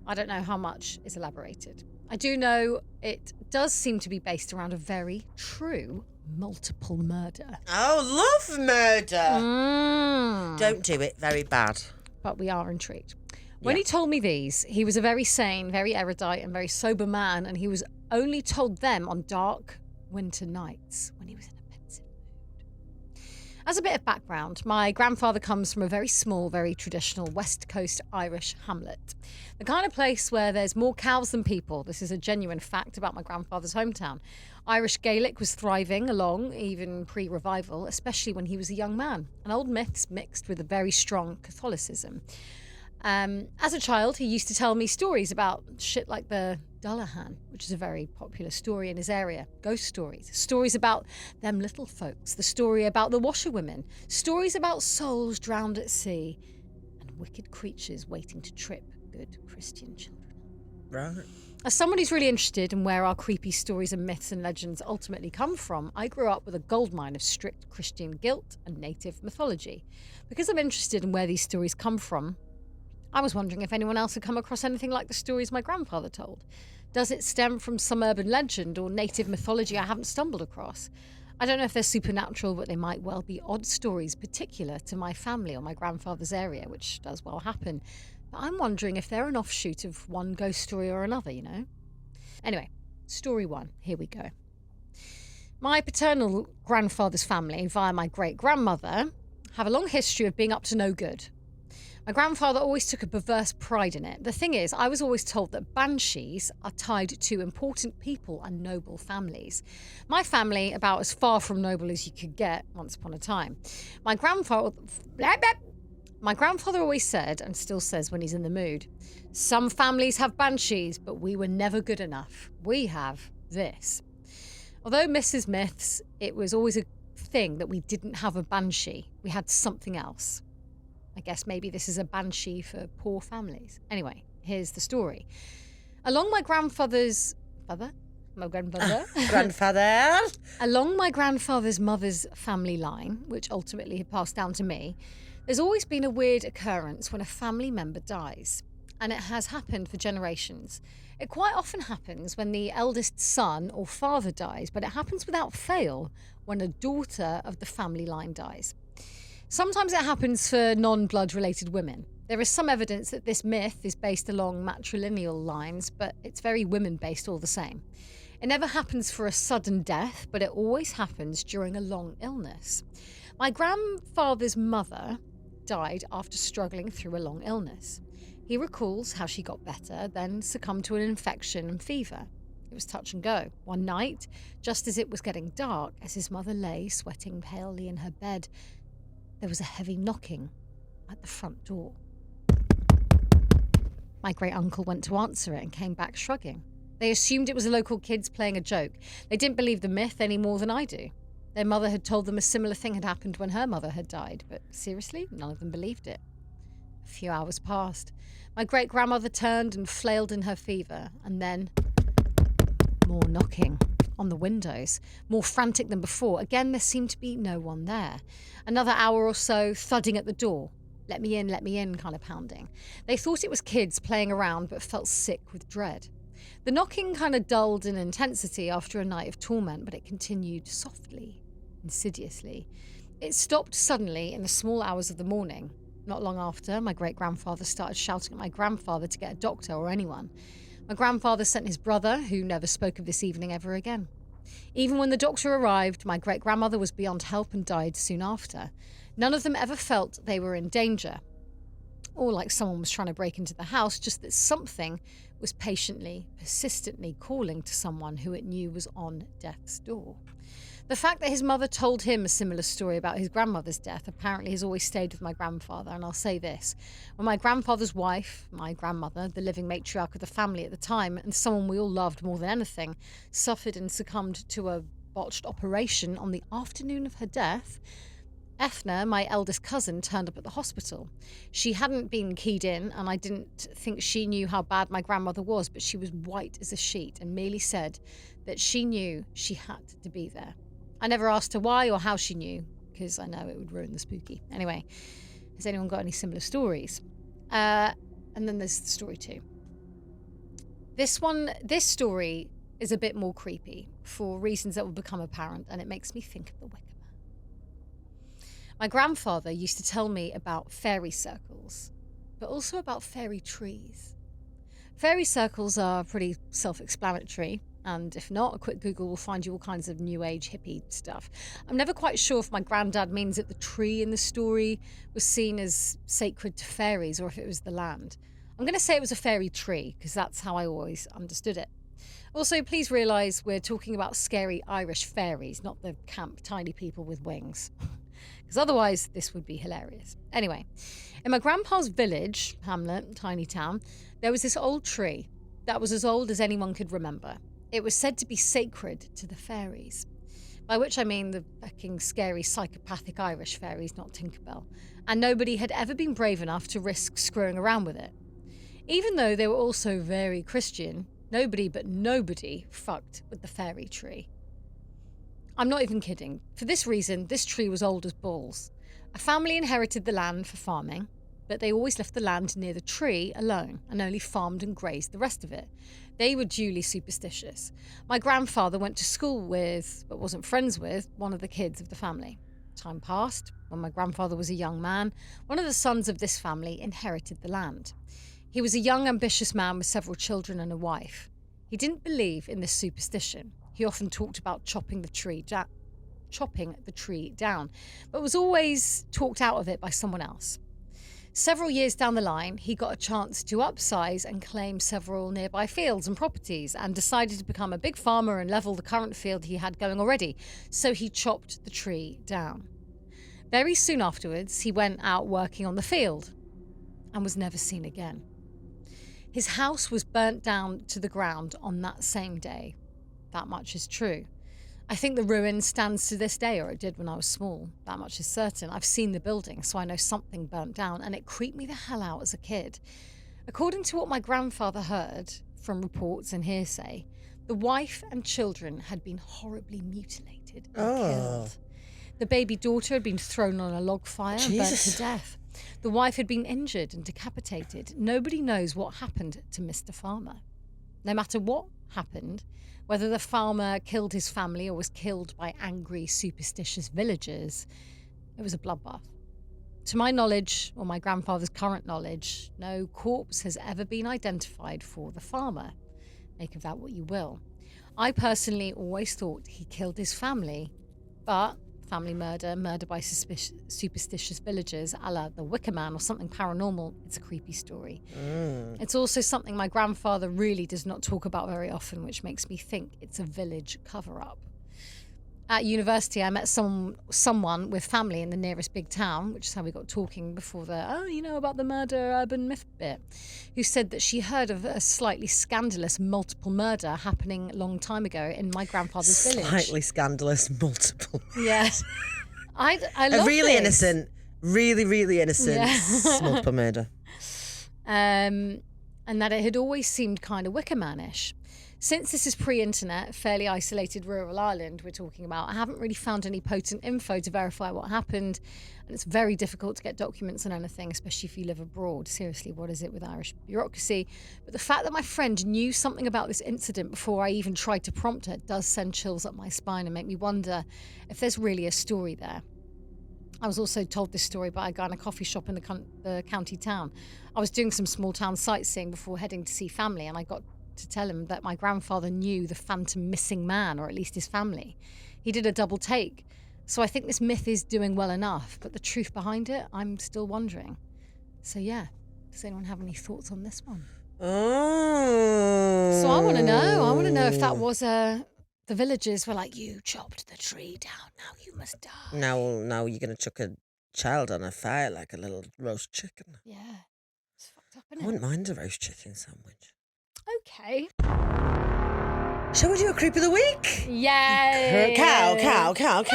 I don't know how much is elaborated. I do know it does seem to be based around a very true multiple murder. Oh, love murder. Don't do it. Very bad. But we are intrigued. When he told me these, he was a very sane, very erudite and very sober man, and he was only told them on dark winter nights when he was in a pensive mood. As a bit of background, my grandfather comes from a very small, very traditional West Coast Irish hamlet. The kind of place where there's more cows than people. This is a genuine fact about my grandfather's hometown. Irish Gaelic was thriving along, even pre-revival, especially when he was a young man, and old myths mixed with a very strong Catholicism. As a child, he used to tell me stories about shit like the Dullahan, which is a very popular story in his area. Ghost stories about them little folks, the story about the washerwomen, stories about souls drowned at sea, and wicked creatures waiting to trip good Christian children. Right. As someone who's really interested in where our creepy stories and myths and legends ultimately come from, I grew up with a goldmine of strict Christian guilt and native mythology. Because I'm interested in where these stories come from, I was wondering if anyone else had come across anything like the stories my grandfather told. Does it stem from some urban legend or native mythology I haven't stumbled across? I don't know if they're supernatural, but they might well be odd stories particular to my family or my grandfather's area, which does well happen. But I'm wondering if they're an offshoot of one ghost story or another, you know? Anyway, story one, here we go. My paternal grandfather's family, via my great-grandmother, have a long history of being up to no good. My grandfather always took a perverse pride in it. The thing is, I was always told that banshees are tied to important people and noble families. My family, about as far from noble as you could get once upon a time. My grandfather always said, and still says when he's in the mood, some families have banshees, but we were never good enough. We have this. Although Mrs. Myths, it was always a thing that we didn't have a banshee. We had something else. I guess maybe this is a banshee for poor families. Anyway, here's the story. Along my grandfather's Along my grandfather's mother's family line, which ultimately had passed down to me, there's always been a weird occurrence when a family member dies. And it has happened for generations. It quite often happens when the eldest son or father dies, but it happens without fail when a daughter of the family line dies. Sometimes it happens for non-blood related women. There is some evidence that this myth is based along matrilineal lines, but it's very women-based all the same. It never happens for a sudden death, but it always happens during a long illness. My grandfather's mother died after struggling through a long illness. He recalls how she got better, then succumbed to an infection and fever. It was touch and go. One night, just as it was getting dark, as his mother lay sweating palely in her bed, there was a heavy knocking at the front door. My great-uncle went to answer it and came back shrugging. They assumed it was the local kids playing a joke. They didn't believe the myth any more than I do. Their mother had told them a similar thing had happened when her mother had died, but seriously, none of them believed it. A few hours passed. My great-grandmother turned and flailed in her fever, and then more knocking on the windows, more frantic than before. Again, there seemed to be no one there. Another hour or so, thudding at the door. Let me in, kind of pounding. They thought it was kids playing around, but felt sick with dread. The knocking kind of dulled in intensity after a night of torment, but it continued softly, insidiously. It stopped suddenly in the small hours of the morning. Not long after, my great-grandfather started shouting at my grandfather to get a doctor or anyone. My grandfather sent his brother, who never spoke of this evening ever again. Even when the doctor arrived, my great-grandmother was beyond help and died soon after. None of them ever felt they were in danger, or like someone was trying to break into the house, just that something was patiently, persistently calling to someone who it knew was on death's door. The fact that his mother told him a similar story about his grandmother's death apparently has always stayed with my grandfather, and I'll say this. When my grandfather's wife, my grandmother, the living matriarch of the family at the time, and someone we all loved more than anything, suffered and succumbed to a botched operation on the afternoon of her death, Ethna, my eldest cousin, turned up at the hospital. She hadn't been keyed in, and I didn't think she knew how bad my grandmother was, but she was white as a sheet and merely said that she knew she had to be there. I never asked her why or how she knew, because I know it would ruin the spooky. Anyway, has anyone got any similar stories? And then there's story 2. This story is a bit more creepy for reasons that will become apparent, and it makes me think of the Wicker Man. My grandfather used to tell me about fairy circles, but also about fairy trees. Fairy circles are pretty self-explanatory, and if not, a quick Google will find you all kinds of new age hippie stuff. I'm never quite sure if my granddad means that the tree in the story was seen as sacred to fairies or if it was the land. I'm going to say it was a fairy tree because that's how I always understood it. Also, please realise we're talking about scary Irish fairies, not the camp tiny people with wings. Because otherwise, this would be hilarious. Anyway, in my grandpa's village, hamlet, tiny town, there was this old tree that was as old as anyone could remember. It was said to be sacred to the fairies, by which I mean the fucking scary psychopathic Irish fairies, not Tinkerbell, and nobody had ever been brave enough to risk screwing around with it. Even though they were also very Christian, nobody fucked with the fairy tree. I'm not even kidding. For this reason, this tree was old as balls. A family inherited the land for farming, but they always left the land near the tree alone and only farmed and grazed the rest of it. They were duly superstitious. My grandfather went to school with, but wasn't friends with, one of the kids of the family. Time passed. When my grandfather was a young man, one of the sons of this family inherited the land. He was a young, ambitious man with several children and a wife. He didn't believe in this superstition. He often talked about chopping the tree down, but was always talked out of it by someone else. Several years down the line, he got a chance to upsize and claim several nearby fields and properties and decided to become a big farmer and level the current field he had going already, so he chopped the tree down. Very soon afterwards, he went out working on the field and was never seen again. His house was burnt down to the ground on that same day. That much is true. I think the ruin stands to this day, or it did when I was small. That much is certain. I've seen the building, so I know something burnt down, and it creeped me the hell out as a kid. According to what my grandfather heard from reports and hearsay, the wife and children had been horribly mutilated and killed. The baby daughter had been thrown on a log fire and burnt to death. The wife had been injured and decapitated. Nobody knows what happened to Mr. Farmer. No matter what happened, whether the farmer killed his family or was killed by angry, superstitious villagers, it was a bloodbath. To my knowledge, or my grandfather's current knowledge, no corpse has ever been identified for the farmer. Make of that what you will. I personally always thought he killed his family, but family murder by superstitious villagers, a la the Wicker Man or something paranormal, it's a creepy story. It's also something my grandfather really does not talk about very often, which makes me think it's a village cover-up. At university, I met someone with family in the nearest big town, which is how we got talking before about the murder urban myth bit, who said that she heard of a slightly scandalous multiple murder happening a long time ago in my grandfather's village. Slightly scandalous multiple. Yes. I love a really this. innocent, really innocent multiple murder. And that it had always seemed kind of Wicker Man-ish. Since this is pre-internet, fairly isolated rural Ireland we're talking about, I haven't really found any potent info to verify what happened, and it's very difficult to get documents on anything, especially if you live abroad. Seriously, what is it with Irish bureaucracy? But the fact that my friend knew something about this incident before I even tried to prompt her does send chills up my spine and make me wonder if there's really a story there. I was also told this story by a guy in a coffee shop in the county town. I was doing some small town sightseeing before heading to see family, and I got to tell him that my grandfather knew the phantom missing man, or at least his family. He did a double take. So I think this myth is doing well enough, but the truth behind it, I'm still wondering. So yeah, does anyone have any thoughts on this one? Oh. So I want to know if that was the villagers were like, you chopped the tree down, now you must die. Now you're going to chuck a child on a fire like a little roast chicken. Yeah, it's fucked up, I isn't it? wouldn't mind a roast chicken sandwich. Okay. Shall we do a creep of the week? Yay! Cow. Have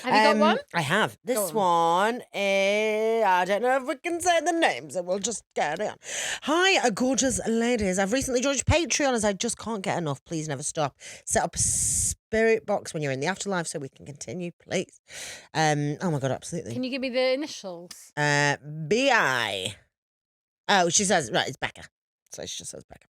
you got one? I have. This one is, I don't know if we can say the name, so we'll just get it on. Hi, gorgeous ladies. I've recently joined Patreon as I just can't get enough. Please never stop. Set up a spirit box when you're in the afterlife so we can continue, please. Oh my God, absolutely. Can you give me the initials? B.I. Oh, she says, right, it's Becca. So she just says Becca.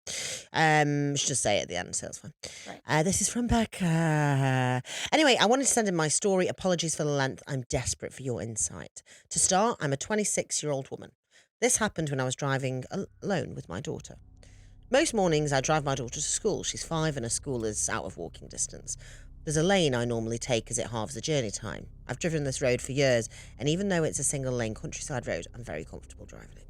She just say it at the end, so it's fine. Right. This is from Becca. Anyway, I wanted to send in my story. Apologies for the length. I'm desperate for your insight. To start, I'm a 26-year-old woman. This happened when I was driving alone with my daughter. Most mornings, I drive my daughter to school. She's 5 and her school is out of walking distance. There's a lane I normally take as it halves the journey time. I've driven this road for years, and even though it's a single-lane countryside road, I'm very comfortable driving it.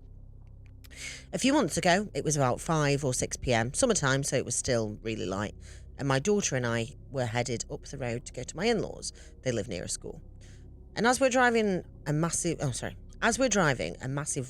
A few months ago, it was about 5 or 6 p.m, summertime, so it was still really light, and my daughter and I were headed up the road to go to my in-laws. They live near a school. And as we're driving, a massive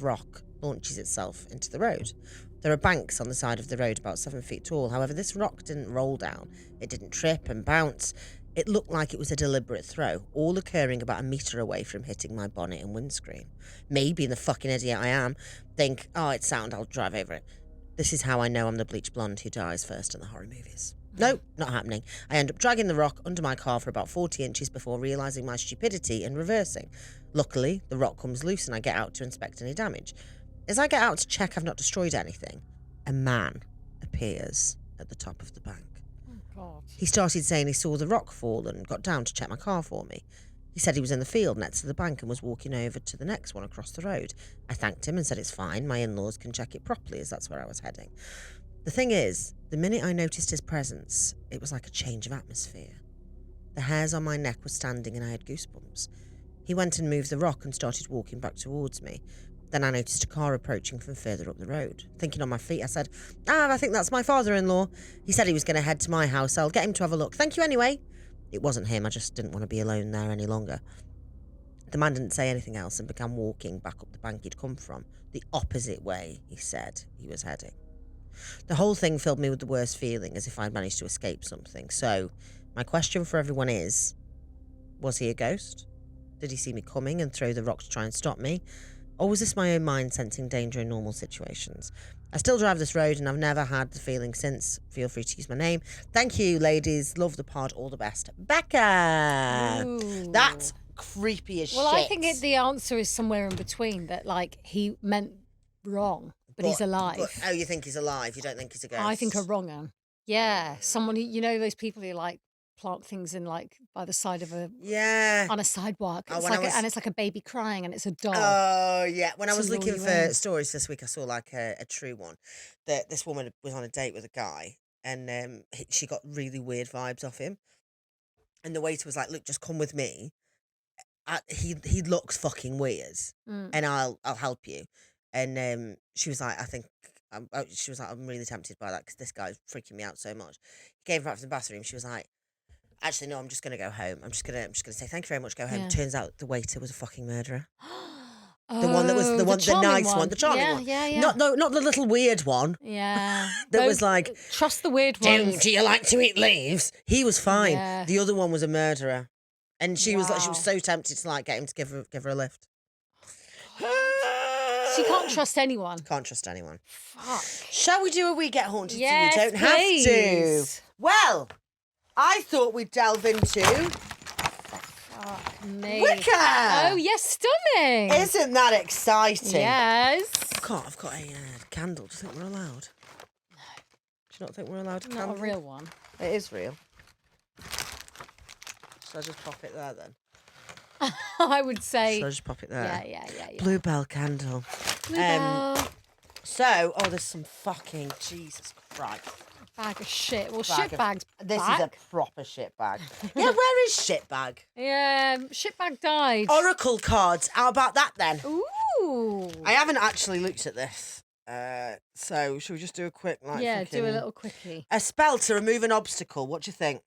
rock launches itself into the road. There are banks on the side of the road about 7 feet tall. However, this rock didn't roll down. It didn't trip and bounce. It looked like it was a deliberate throw, all occurring about a metre away from hitting my bonnet and windscreen. Me, being the fucking idiot I am, think, oh, it's sound, I'll drive over it. This is how I know I'm the bleach blonde who dies first in the horror movies. No, not happening. I end up dragging the rock under my car for about 40 inches before realising my stupidity and reversing. Luckily, the rock comes loose and I get out to inspect any damage. As I get out to check I've not destroyed anything, a man appears at the top of the bank. God. He started saying he saw the rock fall and got down to check my car for me. He said he was in the field next to the bank and was walking over to the next one across the road. I thanked him and said it's fine, my in-laws can check it properly as that's where I was heading. The thing is, the minute I noticed his presence, it was like a change of atmosphere. The hairs on my neck were standing and I had goosebumps. He went and moved the rock and started walking back towards me. Then I noticed a car approaching from further up the road. Thinking on my feet, I said, I think that's my father-in-law. He said he was going to head to my house. I'll get him to have a look. Thank you anyway. It wasn't him. I just didn't want to be alone there any longer. The man didn't say anything else and began walking back up the bank he'd come from, the opposite way he said he was heading. The whole thing filled me with the worst feeling, as if I'd managed to escape something. So, my question for everyone is, was he a ghost? Did he see me coming and throw the rock to try and stop me? Or was this my own mind sensing danger in normal situations? I still drive this road and I've never had the feeling since. Feel free to use my name. Thank you, ladies. Love the pod. All the best. Becca! Ooh. That's creepy as shit. Well, I think the answer is somewhere in between, that like he meant wrong, but he's alive. Oh, you think he's alive? You don't think he's a ghost? I think a wrong one. Yeah, someone who, you know, those people who like plant things in like by the side of a on a sidewalk. It's and it's like a baby crying and it's a doll. Oh yeah. When I was looking for in. stories this week, I saw like a true one that this woman was on a date with a guy and she got really weird vibes off him. And the waiter was like, "Look, just come with me. He looks fucking weird, and I'll help you." And she was like, I'm really tempted by that because this guy's freaking me out so much. He came out from the bathroom. She was like, actually, no, I'm just gonna go home. I'm just gonna say thank you very much. Go home. Yeah. Turns out the waiter was a fucking murderer. The one that was the nice one, the charming one. Yeah. Not the little weird one. Yeah. That was like, trust the weird ones. Do you like to eat leaves? He was fine. Yeah. The other one was a murderer, and she was Wow. so tempted to like get him to give her a lift. So you can't trust anyone. Can't trust anyone. Fuck. Shall we do a We Get Haunted? Yes, So you don't please. have to. Well, I thought we'd delve into Fuck me. Wicca. Oh yes, stunning. Isn't that exciting? Yes. I've got a candle. Do you think we're allowed? No. Do you not think we're allowed a candle? Not a real one. It is real. Should I just pop it there then? I would say. Should I just pop it there? Yeah. Bluebell candle. Bluebell. There's some fucking Jesus Christ. Bag of shit. Well, shit bags. This back. is a proper shit bag. Yeah, where is shit bag? Yeah, shit bag died. Oracle cards. How about that then? Ooh. I haven't actually looked at this. So should we just do a quick do a little quickie. A spell to remove an obstacle. What do you think?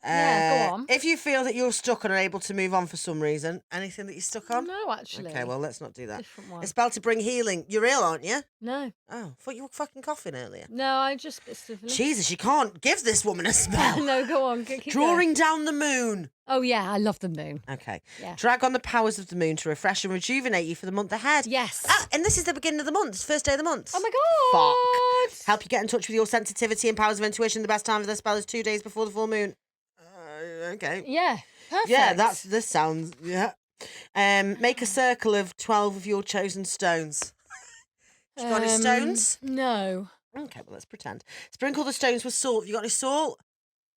Yeah, go on. If you feel that you're stuck and unable to move on for some reason, anything that you're stuck on? No, actually. Okay, well, let's not do that. Different one. It's about to bring healing. You're ill, aren't you? No. Oh, I thought you were fucking coughing earlier. No, I just bit stiffly. Jesus, you can't give this woman a spell. No, go on. Keep Drawing going. down the moon. Oh, yeah, I love the moon. Okay. Yeah. Drag on the powers of the moon to refresh and rejuvenate you for the month ahead. Yes. Ah, and this is the beginning of the month. It's the first day of the month. Oh, my God. Fuck. Help you get in touch with your sensitivity and powers of intuition. The best time for the spell is 2 days before the full moon. Okay. Yeah, perfect. Yeah, this sounds, yeah. Make a circle of 12 of your chosen stones. Do you got any stones? No. Okay, well, let's pretend. Sprinkle the stones with salt. You got any salt?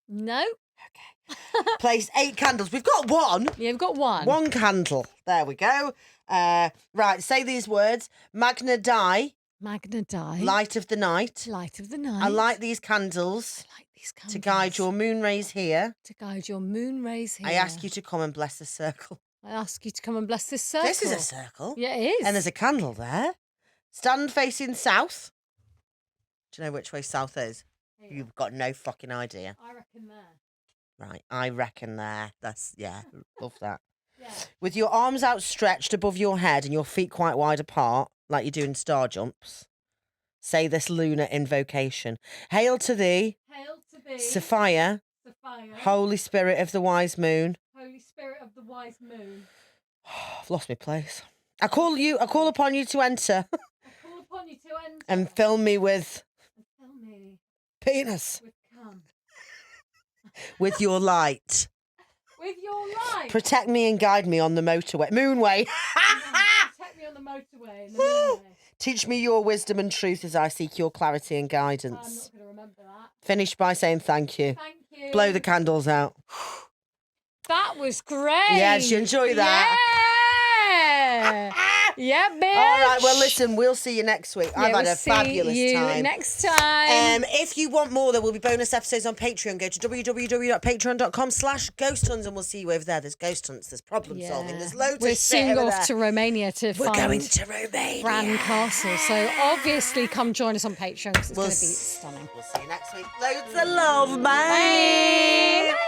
No. Okay. Place 8 candles. We've got one. Yeah, we've got one. One candle. There we go. Right, say these words. Magna die. Magna die. Light of the night. Light of the night. I light these candles. I light these candles. To guide your moon rays here. To guide your moon rays here. I ask you to come and bless the circle. I ask you to come and bless this circle. This is a circle. Yeah, it is. And there's a candle there. Stand facing south. Do you know which way south is? Here. You've got no fucking idea. I reckon there. Right, I reckon there. That's, yeah, love that. Yeah. With your arms outstretched above your head and your feet quite wide apart, like you do in star jumps, say this lunar invocation. Hail to thee, Hail to thee, Sophia, Sophia, Holy Spirit of the wise moon. Holy Spirit of the wise moon. I've lost my place. I call upon you to enter I call upon you to enter and fill me with and fill me penis, with cum. with your light. With your light. Protect me and guide me on the motorway. Moonway. Protect me on the motorway and the moonway. Teach me your wisdom and truth as I seek your clarity and I'm guidance. not going to remember that. Finish by saying thank you. Thank you. Blow the candles out. That was great. Yeah, did you enjoy that? Yeah. Yeah, bitch. All right, well, listen, we'll see you next week. I've had a fabulous See you time. next time. If you want more, there will be bonus episodes on Patreon. Go to www.patreon.com/ghosthuns and we'll see you over there. There's ghost hunts, there's problem solving, there's loads We're of shit soon over off there. to Romania to We're find going to Romania. Bran Castle. So obviously come join us on Patreon because it's We'll going to be stunning. We'll see you next week. Loads of love, bye. Bye.